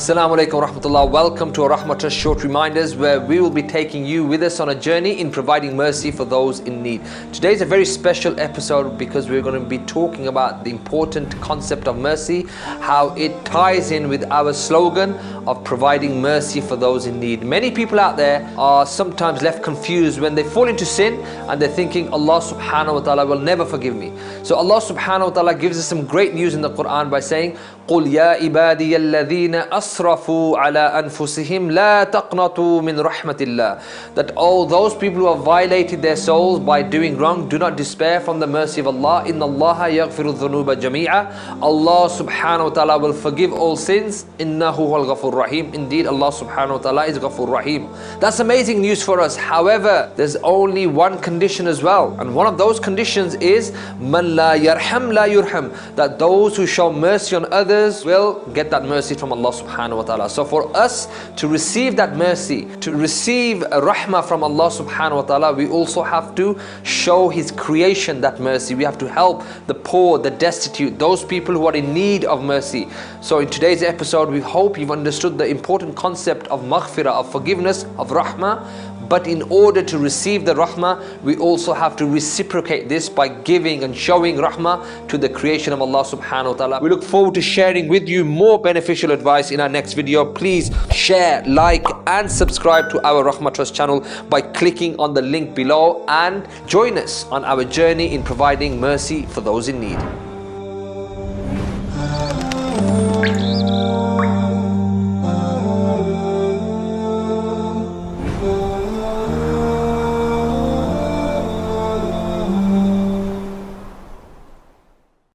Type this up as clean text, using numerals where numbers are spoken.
Assalamu alaikum warahmatullah. Welcome to our Rahmat Trust Short Reminders, where we will be taking you with us on a journey in providing mercy for those in need. Today is a very special episode because we're going to be talking about the important concept of mercy, how it ties in with our slogan of providing mercy for those in need. Many people out there are sometimes left confused when they fall into sin and they're thinking Allah subhanahu wa ta'ala will never forgive me. So Allah subhanahu wa ta'ala gives us some great news in the Qur'an by saying, قُلْ يَا إِبَادِيَ الَّذِينَ أَسْرَفُوا عَلَىٰ أَنفُسِهِمْ لَا تَقْنَطُوا مِنْ رَحْمَةِ اللَّهِ. That all those people who have violated their souls by doing wrong, do not despair from the mercy of Allah. إِنَّ اللَّهَ يَغْفِرُ الذُّنُوبَ جَمِيعًا. Allah subhanahu wa ta'ala will forgive all sins. إِنَّهُ هُوَ الْغَفُورُ الرَّحِيمُ. Indeed, Allah subhanahu wa ta'ala is Ghafur Rahim. That's amazing news for us. However, there's only one condition as well. And one of those conditions is مَنْ لَا يَرْحَمْ لَا يُرْحَمْ. That those who show mercy on others will get that mercy from Allah subhanahu wa ta'ala. So for us to receive that mercy, to receive a rahmah from Allah subhanahu wa ta'ala, we also have to show His creation that mercy. We have to help the poor, the destitute, those people who are in need of mercy. So in today's episode, we hope you've understood the important concept of maghfirah, of forgiveness, of rahmah. But in order to receive the rahmah, we also have to reciprocate this by giving and showing rahmah to the creation of Allah subhanahu wa ta'ala. We look forward to sharing with you more beneficial advice in our next video. Please share, like and subscribe to our Rahmat Trust channel by clicking on the link below and join us on our journey in providing mercy for those in need.